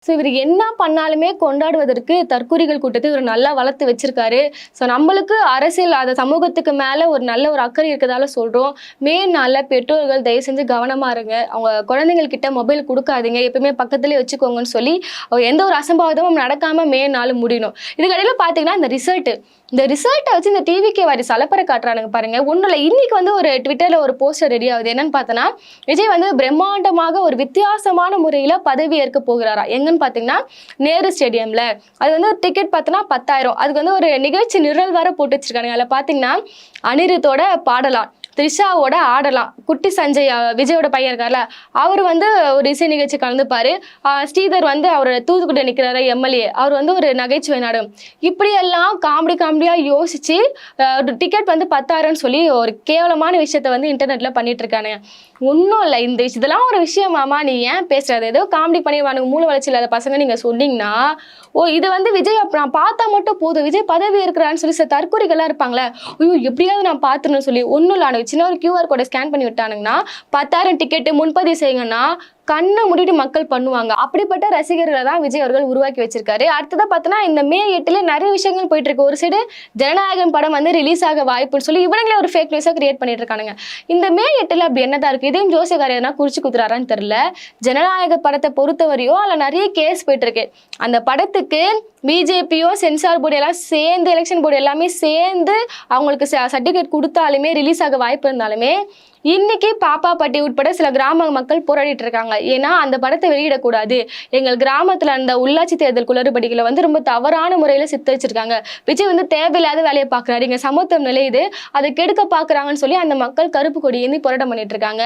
So இவர் என்ன பண்ணாலுமே கொண்டாடுவதற்கு தற்குறிகள் கூட்டத்தை இவர் நல்லா வளர்த்து வச்சிருக்காரு. ஸோ நம்மளுக்கு அரசியல் அந்த சமூகத்துக்கு மேலே ஒரு நல்ல ஒரு அக்கறை இருக்கிறதால சொல்கிறோம். மே நாளில் பெற்றோர்கள் தயவு செஞ்சு கவனமாக இருங்க. அவங்க குழந்தைங்கள்கிட்ட மொபைல் கொடுக்காதீங்க, எப்பவுமே பக்கத்துலேயே வச்சுக்கோங்கன்னு சொல்லி எந்த ஒரு அசம்பாவிதமும் நடக்காமல் மே நாள் முடியணும். இதுக்கடையில் பார்த்தீங்கன்னா இந்த ரிசல்ட்டை வச்சு இந்த டிவிக்கே வாரி சலப்பரை காட்டுறானுங்க பாருங்க. ஒன்றும் இல்லை, இன்னைக்கு வந்து ஒரு ட்விட்டரில் ஒரு போஸ்டர் ரெடி ஆகுது. என்னன்னு பார்த்தோன்னா, விஜய் வந்து பிரம்மாண்டமாக ஒரு வித்தியாசமான முறையில் பதவி ஏற்க போகிறாரா. எங்கன்னு பார்த்தீங்கன்னா நேரு ஸ்டேடியமில். அது வந்து டிக்கெட் பார்த்தோன்னா 10,000. அதுக்கு வந்து ஒரு நிகழ்ச்சி நிரல் வர போட்டு வச்சிருக்காங்க. அதில் பார்த்தீங்கன்னா அனிருத்தோட பாடலாம், த்ரிஷாவோட ஆடலாம், குட்டி சஞ்சய் விஜயோட பையன் இருக்கார்ல அவர் வந்து ஒரு இசை நிகழ்ச்சி கலந்துப்பாரு. ஸ்ரீதர் வந்து அவர் தூத்துக்குடி நிற்கிறாரு எம்எல்ஏ, அவர் வந்து ஒரு நகைச்சுவை நாடகம். இப்படியெல்லாம் காமெடியாக யோசிச்சு டிக்கெட் வந்து 10,000ன்னு சொல்லி ஒரு கேவலமான விஷயத்த வந்து இன்டர்நெட்டில் பண்ணிட்டு இருக்கானுங்க. ஒன்றும் இல்லை, இதெல்லாம் ஒரு விஷயமாமா, நீ ஏன் பேசுறது? ஏதோ காமெடி பண்ணிடுவானுங்க, மூளை வளர்ச்சி இல்லாத பசங்க நீங்கள் சொன்னீங்கன்னா, இது வந்து விஜய் நான் பார்த்தா மட்டும் போதும், விஜய் பதவி இருக்கிறான்னு சொல்லி சில தற்கொலைகள்லாம் இருப்பாங்களே, ஐயோ எப்படியாவது நான் பார்த்துன்னு சொல்லி ஒன்றும் இல்லை, சின்ன ஒரு QR கோடை ஸ்கேன் பண்ணி விட்டானுங்கன்னா 10,000 டிக்கெட்டு முன்பதிவு செய்யுங்கன்னா கண்ணை மூடிட்டு மக்கள் பண்ணுவாங்க. அப்படிப்பட்ட ரசிகர்களை தான் விஜய் அவர்கள் உருவாக்கி வச்சிருக்காரு. அடுத்ததாக பார்த்தோன்னா இந்த May 8 நிறைய விஷயங்கள் போயிட்டு இருக்கு. ஒரு சைடு ஜனநாயகன் படம் வந்து ரிலீஸ் ஆக வாய்ப்புன்னு சொல்லி இவங்களே ஒரு ஃபேக் நியூஸாக கிரியேட் பண்ணிட்டு இருக்கானுங்க. இந்த May 8 அப்படி என்னதான் இருக்கு? இதையும் ஜோசியக்காரர் எதனா குறிச்சு குத்துறாரான்னு தெரியல. ஜனநாயக படத்தை பொறுத்தவரையோ அதில் நிறைய கேஸ் போயிட்டு இருக்கு. அந்த படத்துக்கு பிஜேபியோ சென்சார் போர்டு எல்லாம் சேர்ந்து, எலெக்ஷன் போர்டு எல்லாமே சேர்ந்து அவங்களுக்கு சர்டிஃபிகேட் கொடுத்தாலுமே, ரிலீஸ் ஆக வாய்ப்பு இருந்தாலுமே, இன்னைக்கு பாப்பாப்பட்டி உட்பட சில கிராம மக்கள் போராடிட்டு இருக்காங்க. ஏன்னா அந்த படத்தை வெளியிடக்கூடாது, எங்கள் கிராமத்தில் அந்த உள்ளாட்சி தேர்தல் குளறுபடிகளை வந்து ரொம்ப தவறான முறையில் சித்தரிச்சிருக்காங்க, விஜய் வந்து தேவையில்லாத வேலையை பார்க்குறாரு, இங்கே சமத்துவம் நிலையுது, அதை கெடுக்க பார்க்குறாங்கன்னு சொல்லி அந்த மக்கள் கருப்பு கொடி ஏந்தி போராட்டம் பண்ணிட்டு இருக்காங்க.